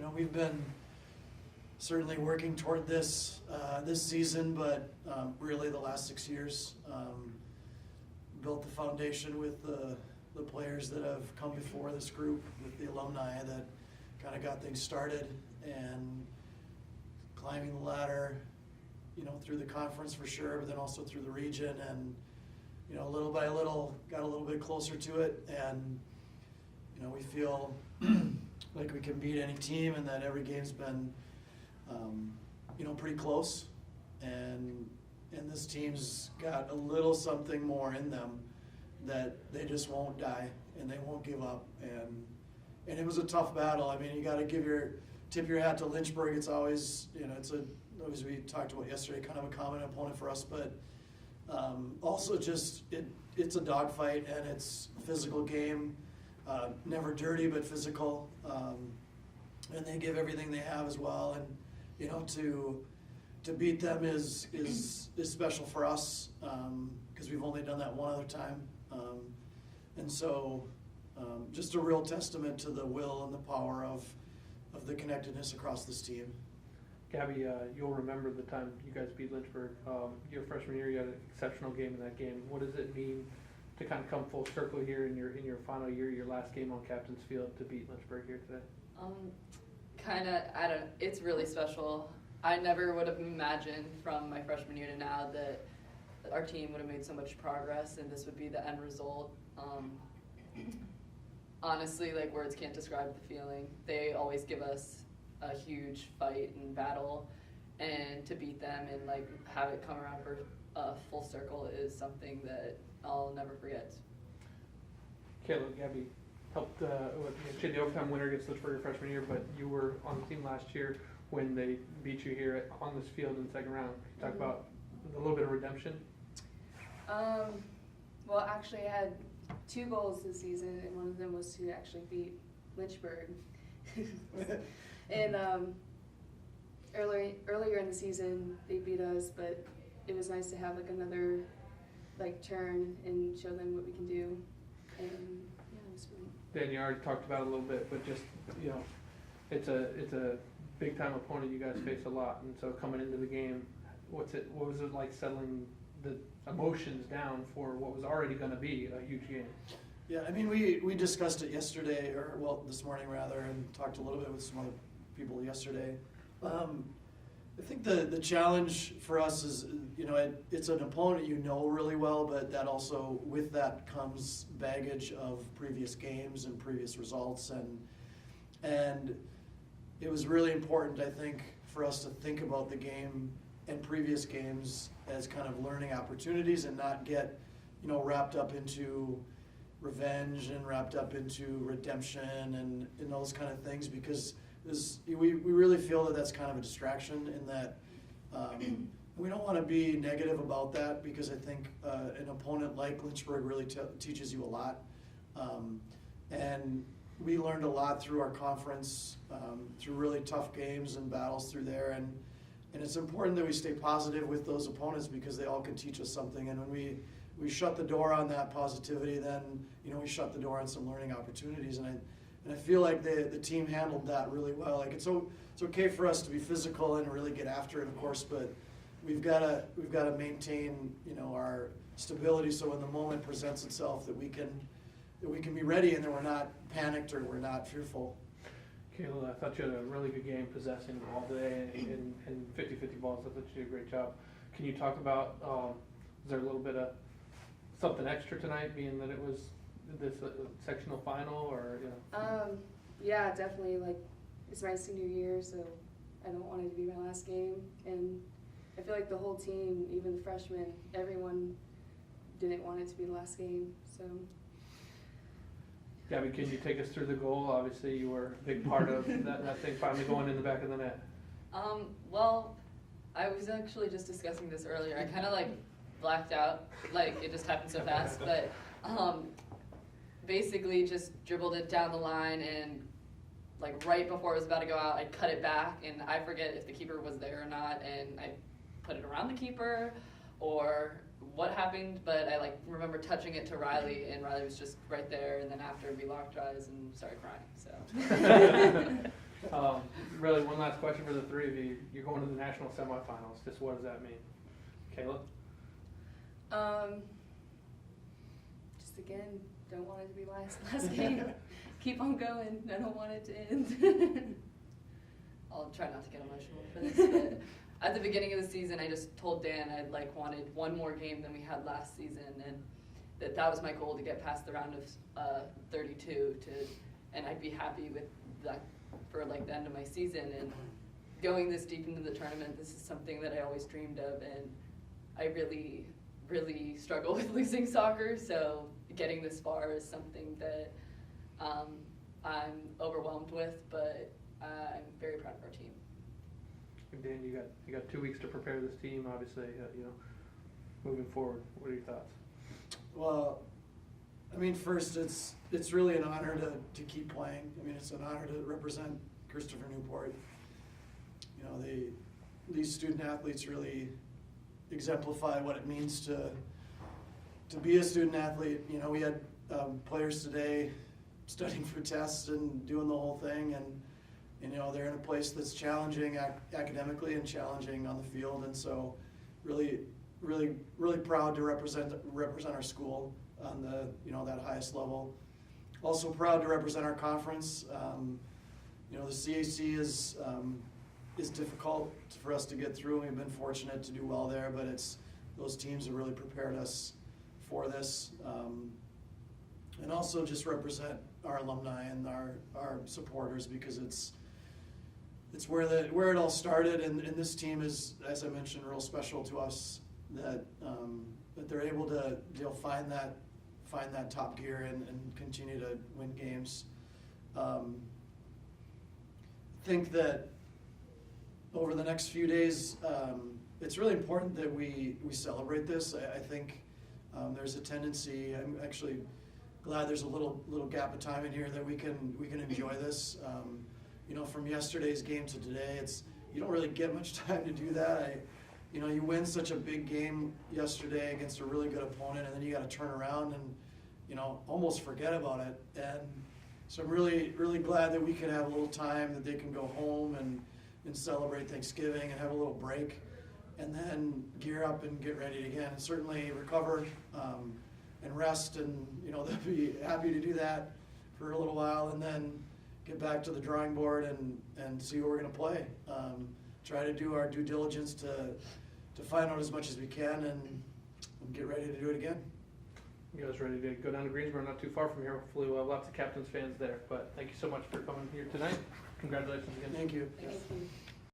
we've been certainly working toward this this season, but really the last 6 years. Built the foundation with the players that have come before this group, with the alumni that kind of got things started, and climbing the ladder, through the conference for sure, but then also through the region, and little by little got a little bit closer to it, and we feel like we can beat any team, and that every game's been pretty close, and this team's got a little something more in them, that they just won't die and they won't give up, and it was a tough battle. I mean, you got to tip your hat to Lynchburg. It's always as we talked about yesterday, kind of a common opponent for us, but also just it's a dogfight, and it's a physical game, never dirty but physical, and they give everything they have as well, and to beat them is special for us, because we've only done that one other time, and so just a real testament to the will and the power of the connectedness across this team. Gabby, you'll remember the time you guys beat Lynchburg. Your freshman year, you had an exceptional game in that game. What does it mean to kind of come full circle here in your final year, your last game on Captain's Field, to beat Lynchburg here today? It's really special. I never would have imagined from my freshman year to now that our team would have made so much progress, and this would be the end result. Honestly, words can't describe the feeling. They always give us a huge fight and battle, and to beat them and have it come around for a full circle is something that I'll never forget. Kayla, Gabby helped she had the overtime winner against Lynchburg your freshman year, but you were on the team last year when they beat you here on this field in the second round. Can you talk about a little bit of redemption? Well, actually, I had 2 goals this season, and one of them was to actually beat Lynchburg. And earlier in the season, they beat us, but it was nice to have another turn and show them what we can do. And yeah, it was fun. Dan, you already talked about it a little bit, but just it's a big time opponent you guys face a lot, and so coming into the game, what was it like settling the emotions down for what was already going to be a huge game? Yeah, I mean, we discussed it yesterday, this morning rather, and talked a little bit with some other people yesterday. I think the challenge for us is, it's an opponent really well, but that also, with that comes baggage of previous games and previous results, and it was really important, I think, for us to think about the game and previous games as kind of learning opportunities, and not get, wrapped up into revenge and wrapped up into redemption and those kind of things, because we really feel that that's kind of a distraction, in that we don't want to be negative about that, because I think an opponent like Lynchburg really teaches you a lot, and we learned a lot through our conference, through really tough games and battles through there, and it's important that we stay positive with those opponents, because they all can teach us something, and when we shut the door on that positivity, then we shut the door on some learning opportunities, and I feel like the team handled that really well. It's okay for us to be physical and really get after it, of course, but we've got to maintain our stability, so when the moment presents itself, that we can be ready, and that we're not panicked or we're not fearful. Kayla, I thought you had a really good game possessing the ball today and 50-50 balls. I thought you did a great job. Can you talk about, is there a little bit of something extra tonight, being that it was this sectional final, or Yeah, definitely. It's my senior year, so I don't want it to be my last game, and I feel like the whole team, even the freshmen, everyone didn't want it to be the last game. So. Gabby, can you take us through the goal? Obviously, you were a big part of that thing finally going in the back of the net. Well, I was actually just discussing this earlier. I kind of blacked out, it just happened so fast, but basically just dribbled it down the line, and right before it was about to go out, I cut it back, and I forget if the keeper was there or not, and I put it around the keeper or what happened, but I remember touching it to Riley, and Riley was just right there, and then after we locked eyes and started crying. So Really, one last question for the three of you. You're going to the national semifinals. Just what does that mean? Kayla? Just again, don't want it to be last game. Keep on going. I don't want it to end. I'll try not to get emotional for this, but at the beginning of the season, I just told Dan I'd wanted one more game than we had last season, and that was my goal, to get past the round of 32 and I'd be happy with that for the end of my season. And going this deep into the tournament, this is something that I always dreamed of, and I really, really struggle with losing soccer, so getting this far is something that I'm overwhelmed with, but I'm very proud of our team. And Dan, you got 2 weeks to prepare this team. Obviously, moving forward. What are your thoughts? Well, I mean, first, it's really an honor to keep playing. I mean, it's an honor to represent Christopher Newport. These student athletes really exemplify what it means to be a student athlete. We had players today studying for tests and doing the whole thing, and they're in a place that's challenging academically and challenging on the field, and so really, really, really proud to represent our school on that highest level. Also proud to represent our conference. The CAC is difficult for us to get through. We've been fortunate to do well there, but those teams have really prepared us for this. And also just represent our alumni and our supporters, because it's where it all started, and this team is, as I mentioned, real special to us, that they're able to find that top gear and continue to win games. I think that over the next few days, it's really important that we celebrate this. I think there's a tendency. I'm actually glad there's a little gap of time in here that we can enjoy this. From yesterday's game to today, you don't really get much time to do that. You win such a big game yesterday against a really good opponent, and then you got to turn around and almost forget about it. And so I'm really, really glad that we can have a little time, that they can go home and celebrate Thanksgiving and have a little break, and then gear up and get ready again. And certainly recover and rest, and they'll be happy to do that for a little while, and then get back to the drawing board and see what we're going to play. Try to do our due diligence to find out as much as we can, and get ready to do it again. You guys ready to go down to Greensboro? Not too far from here. Hopefully we'll have lots of Captains fans there. But thank you so much for coming here tonight. Congratulations again. Thank you. Thank you.